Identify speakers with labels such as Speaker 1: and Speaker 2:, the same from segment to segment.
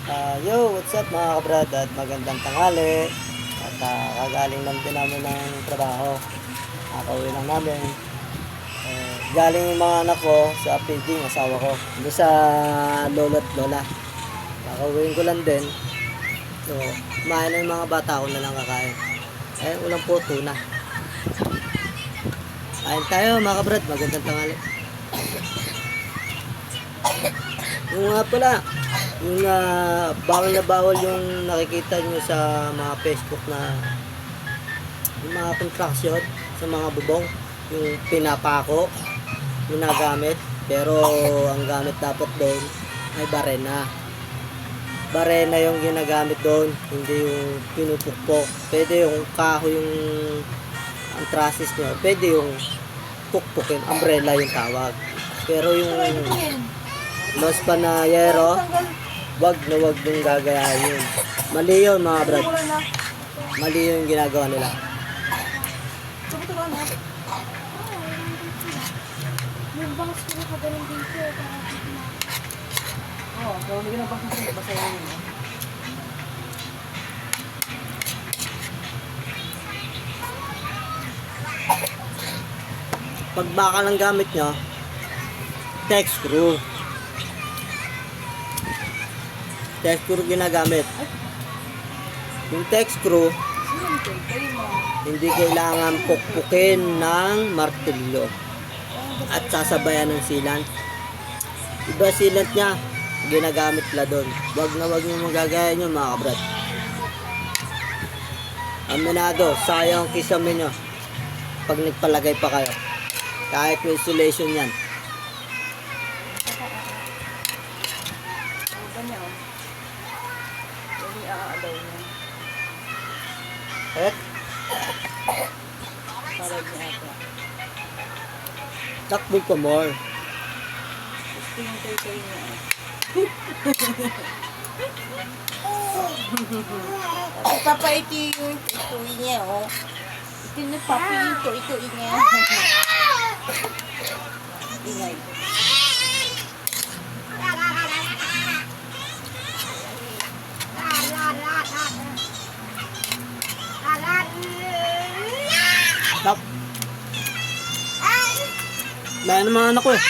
Speaker 1: Yo, what's up mga kabrad at magandang tanghali. At kagaling lang din namin ng trabaho. Nakauwi lang namin. Galing yung mga anak ko sa feeding, asawa ko. Doon sa lolo at lola. Nakauwiin ko lang din. So, kumain na yung mga bata, ako na lang kakain. Ulang po, tuna. Kain tayo mga kabrad, magandang tanghali. Yung nga pala, yung bawal na bawal yung nakikita nyo sa mga Facebook na yung mga contraction sa mga bubong, yung pinapako, yung nagamit. Pero ang gamit dapat doon ay barena. Barena yung ginagamit doon, hindi yung pinupukpok. Pwede yung kahoy, yung antrasis nyo, pwede yung pukpukin, umbrella yung tawag. Pero yung los panayero, wag na wag yung gagayahin yun. Mali yun mga brad. Mali yung ginagawa nila.
Speaker 2: Yung bangs ko na ganun dito. Oo, so hindi na bangs ko basta yun.
Speaker 1: Pag bakal ang gamit nyo, text screw. Text screw ginagamit. Yung text screw, hindi kailangan pukpukin ng martilyo at sasabayan ng sealant. Iba sealant niya, ginagamit la doon. Wag na wag nyo magagaya nyo mga kabrad. Aminado, sayang kisame nyo pag nagpalagay pa kayo. Kahit may insulation yan. Takbo ko more.
Speaker 2: Papaiti yung ituin niya, oh. Ito na papi yung ituin niya. Ingay.
Speaker 1: Stop. Dahil ng mga anak ko eh.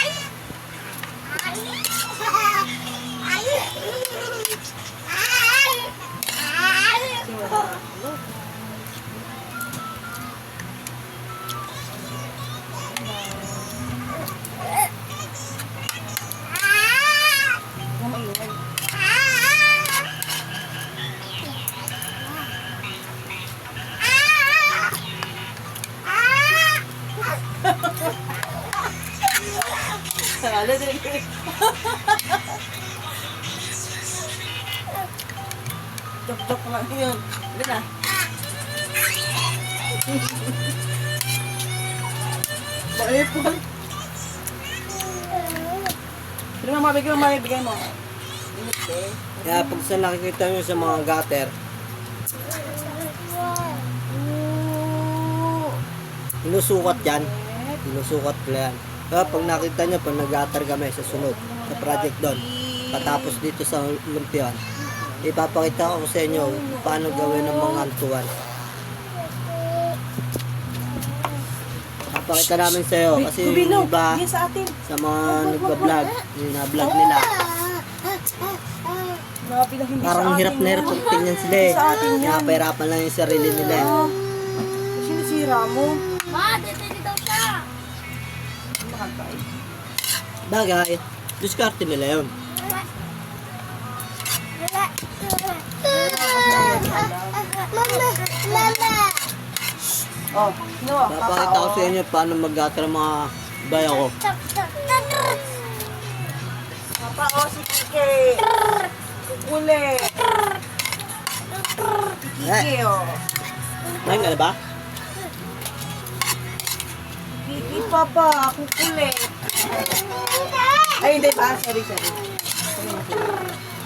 Speaker 2: Sala din. Dok-dok lang yun. Hindi na. Bakit po? Pero mabigay mo.
Speaker 1: Kaya pag sa nakikita nyo sa mga gutter, sinusukat yan. Sinusukat pala yan. Kaya pag nakita nyo, pag nag-gutter kami sa sunod, sa project doon, patapos dito sa lumpian, ipapakita ko sa inyo paano gawin ng mga altuan. Papakita namin sa iyo kasi yung iba sa mga nagpa-vlog, yung na-vlog nila, parang hirap na hirap pag tingnan sila eh. Napahirapan lang yung sarili nila eh.
Speaker 2: Sinisira mo.
Speaker 1: Bagay, diskarte nila yun.
Speaker 2: Oh, no.
Speaker 1: Papakita ko sa inyo paano mag-gutter ang mga bayo ko.
Speaker 2: Papa, si Kike. Kukuli. Kike, oh.
Speaker 1: Ngayon ka na ba?
Speaker 2: Kiki, Papa, kukuli. Ay, hindi pa. Sorry.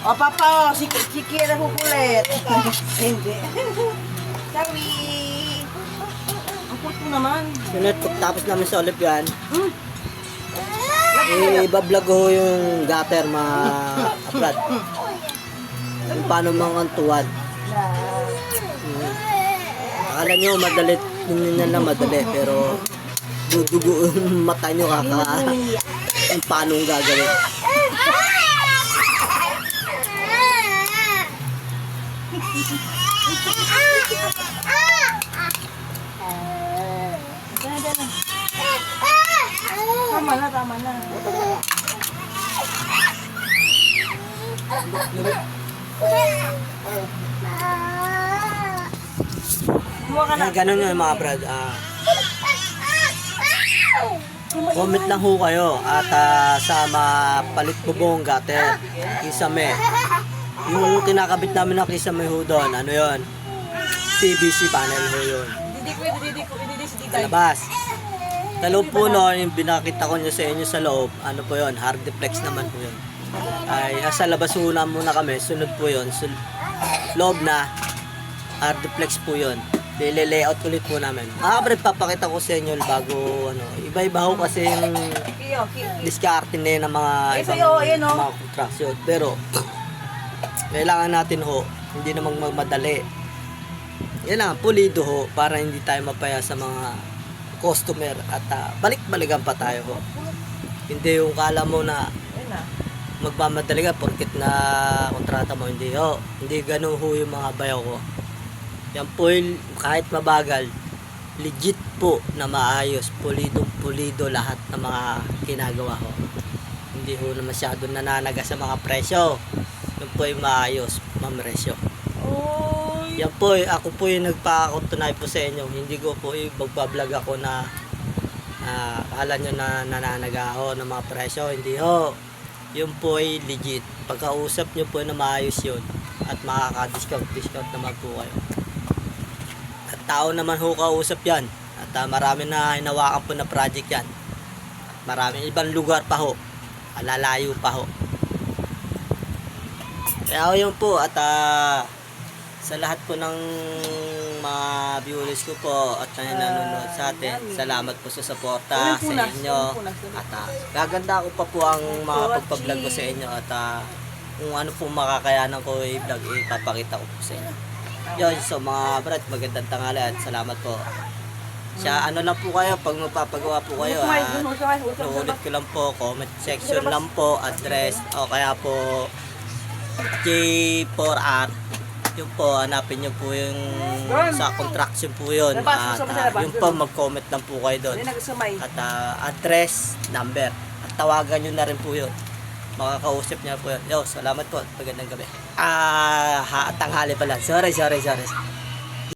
Speaker 2: O, Papa, si Kiki na kukulit. Hindi. Sorry. Ang kulit mo naman.
Speaker 1: Sunod, pagtapos namin sa Olympian, ibablog ko yung gutter mga aprad. Kung paano mangantuan. Akala nyo madali, yun lang madali, pero dudugo yung mata nyo kung paano yung gagawin.
Speaker 2: Tama na, tama na. Kumuha ka na.
Speaker 1: Kaya ganun yun mga brad. Comment lang ho kayo at sa mapalit bubong gutter, kisame. Yung kinakabit namin na kisame ho doon, ano yun? PVC panel ho yun.
Speaker 2: Didi ko, si
Speaker 1: Sa
Speaker 2: Titay.
Speaker 1: labas. Sa loob po noon, yung binakita ko nyo sa inyo sa loob, ano po yun, hard deflex naman po yun. Ay, sa labas muna kami, sunod po yun. Loob na, hard deflex po yun. Layout ulit po namin. Brad, papakita ko sa inyo bago, ano, iba-iba ho kasi yung
Speaker 2: Kiyo.
Speaker 1: diskarte na yun ng mga mga construction. Pero, kailangan natin ho, hindi namang magmadali. Yan lang, pulido ho, para hindi tayo mapaya sa mga customer at balik-balikan pa tayo ho. Hindi yung kala mo na
Speaker 2: Ayun na.
Speaker 1: magmamadali ka porkit na kontrata mo, hindi ho. Hindi ganun ho yung mga bayaw ko. Yan po yung kahit mabagal, legit po na maayos, pulido lahat ng mga ginagawa ko. Hindi ho na masyado nananaga sa mga presyo. Yan po yung maayos, mamresyo.
Speaker 2: Uy.
Speaker 1: Yan po, ako po yung nagpakatunay po sa inyo. Hindi ko po magbablog ako na akala nyo na nananaga ako ng mga presyo. Hindi ho. Yun po ay legit. Pagkausap nyo po na maayos yun at makaka-discount naman po kayo. At tao naman ho kausap yan. At marami na hinawakan po na project yan. Marami ibang lugar pa ho. Lalayo pa ho. Kaya yun po at sa lahat po ng mga viewers ko po at na nanonood sa atin, salamat po sa suporta sa inyo. At gaganda ko pa po ang mga pagpa-vlog ko sa inyo at kung ano po makakayanan ko i-vlog, ipapakita ko po sa inyo. Yun, so mga brad, magandang tanghali at salamat po. Siya, ano lang po kayo, pag magpapagawa po kayo, ulit ko lang po, comment section lang po, address, o kaya po J4R. Yun po, hanapin nyo po yung sa contraction po yun. At yun po, mag-comment lang po kayo doon. At address, number. At tawagan nyo na rin po yun. Makakausap niya po yun. Yo, salamat po. Magandang gabi. Tanghali pala. Sorry.